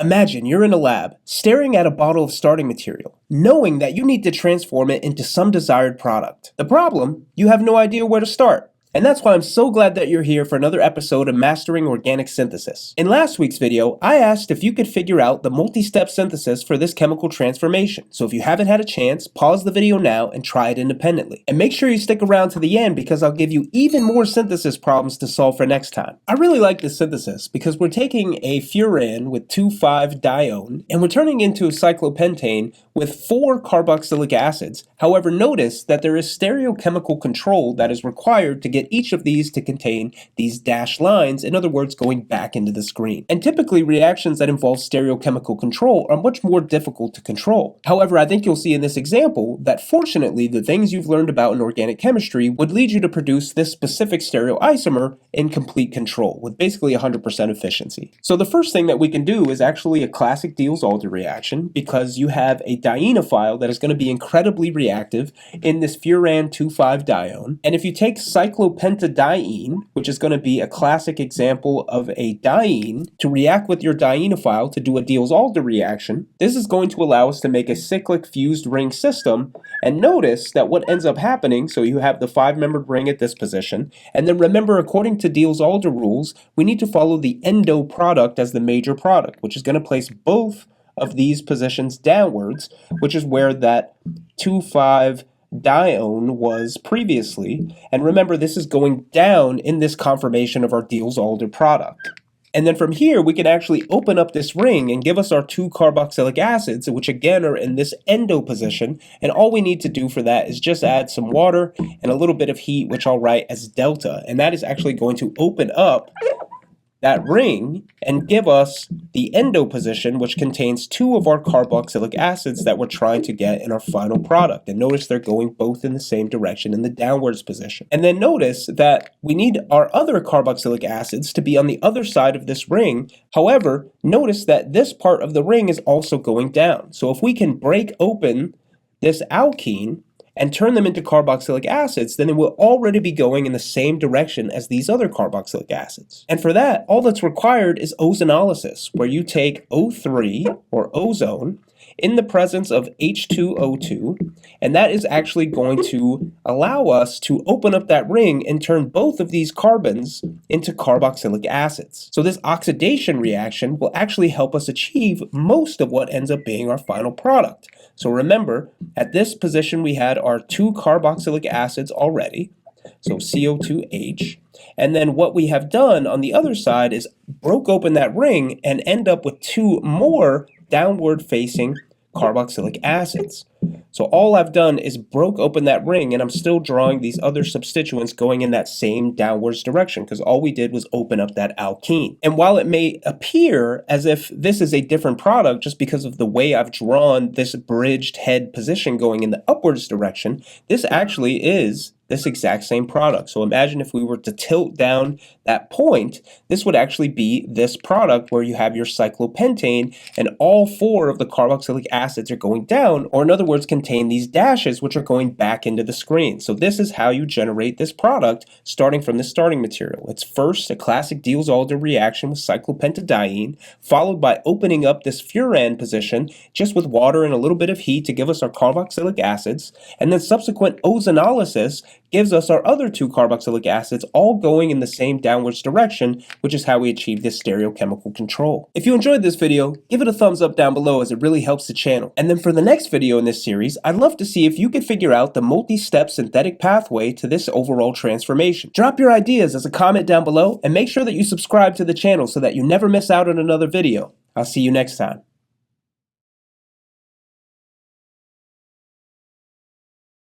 Imagine you're in a lab, staring at a bottle of starting material, knowing that you need to transform it into some desired product. The problem? You have no idea where to start. And that's why I'm so glad that you're here for another episode of Mastering Organic Synthesis. In last week's video, I asked if you could figure out the multi-step synthesis for this chemical transformation. So if you haven't had a chance, pause the video now and try it independently. And make sure you stick around to the end because I'll give you even more synthesis problems to solve for next time. I really like this synthesis because we're taking a furan with 2,5-dione and we're turning into a cyclopentane with 4 carboxylic acids. However, notice that there is stereochemical control that is required to get each of these to contain these dashed lines, in other words, going back into the screen. And typically, reactions that involve stereochemical control are much more difficult to control. However, I think you'll see in this example that fortunately, the things you've learned about in organic chemistry would lead you to produce this specific stereoisomer in complete control, with basically 100% efficiency. So the first thing that we can do is actually a classic Diels-Alder reaction, because you have a dienophile that is going to be incredibly reactive in this furan 2,5-dione. And if you take cyclopentadiene, which is going to be a classic example of a diene, to react with your dienophile to do a Diels-Alder reaction, this is going to allow us to make a cyclic fused ring system. And notice that what ends up happening, so you have the 5-membered ring at this position, and then remember, according to Diels-Alder rules, we need to follow the endo product as the major product, which is going to place both of these positions downwards, which is where that 2,5-dione was previously. And remember, this is going down in this conformation of our Diels-Alder product. And then from here, we can actually open up this ring and give us our 2 carboxylic acids, which again are in this endo position. And all we need to do for that is just add some water and a little bit of heat, which I'll write as delta. And that is actually going to open up that ring and give us the endo position, which contains 2 of our carboxylic acids that we're trying to get in our final product. And notice they're going both in the same direction in the downwards position. And then notice that we need our other carboxylic acids to be on the other side of this ring. However, notice that this part of the ring is also going down. So if we can break open this alkene and turn them into carboxylic acids, then it will already be going in the same direction as these other carboxylic acids. And for that, all that's required is ozonolysis, where you take O3, or ozone, in the presence of H2O2, and that is actually going to allow us to open up that ring and turn both of these carbons into carboxylic acids. So this oxidation reaction will actually help us achieve most of what ends up being our final product. So remember, at this position we had our 2 carboxylic acids already, so CO2H, and then what we have done on the other side is broke open that ring and end up with 2 more downward facing carboxylic acids. So all I've done is broke open that ring, and I'm still drawing these other substituents going in that same downwards direction because all we did was open up that alkene. And while it may appear as if this is a different product just because of the way I've drawn this bridged head position going in the upwards direction, this actually is this exact same product. So imagine if we were to tilt down that point, this would actually be this product where you have your cyclopentane and all 4 of the carboxylic acids are going down, or in other words, contain these dashes which are going back into the screen. So this is how you generate this product starting from the starting material. It's first a classic Diels-Alder reaction with cyclopentadiene, followed by opening up this furan position just with water and a little bit of heat to give us our carboxylic acids, and then subsequent ozonolysis gives us our other 2 carboxylic acids all going in the same downwards direction, which is how we achieve this stereochemical control. If you enjoyed this video, give it a thumbs up down below as it really helps the channel. And then for the next video in this series, I'd love to see if you could figure out the multi-step synthetic pathway to this overall transformation. Drop your ideas as a comment down below and make sure that you subscribe to the channel so that you never miss out on another video. I'll see you next time.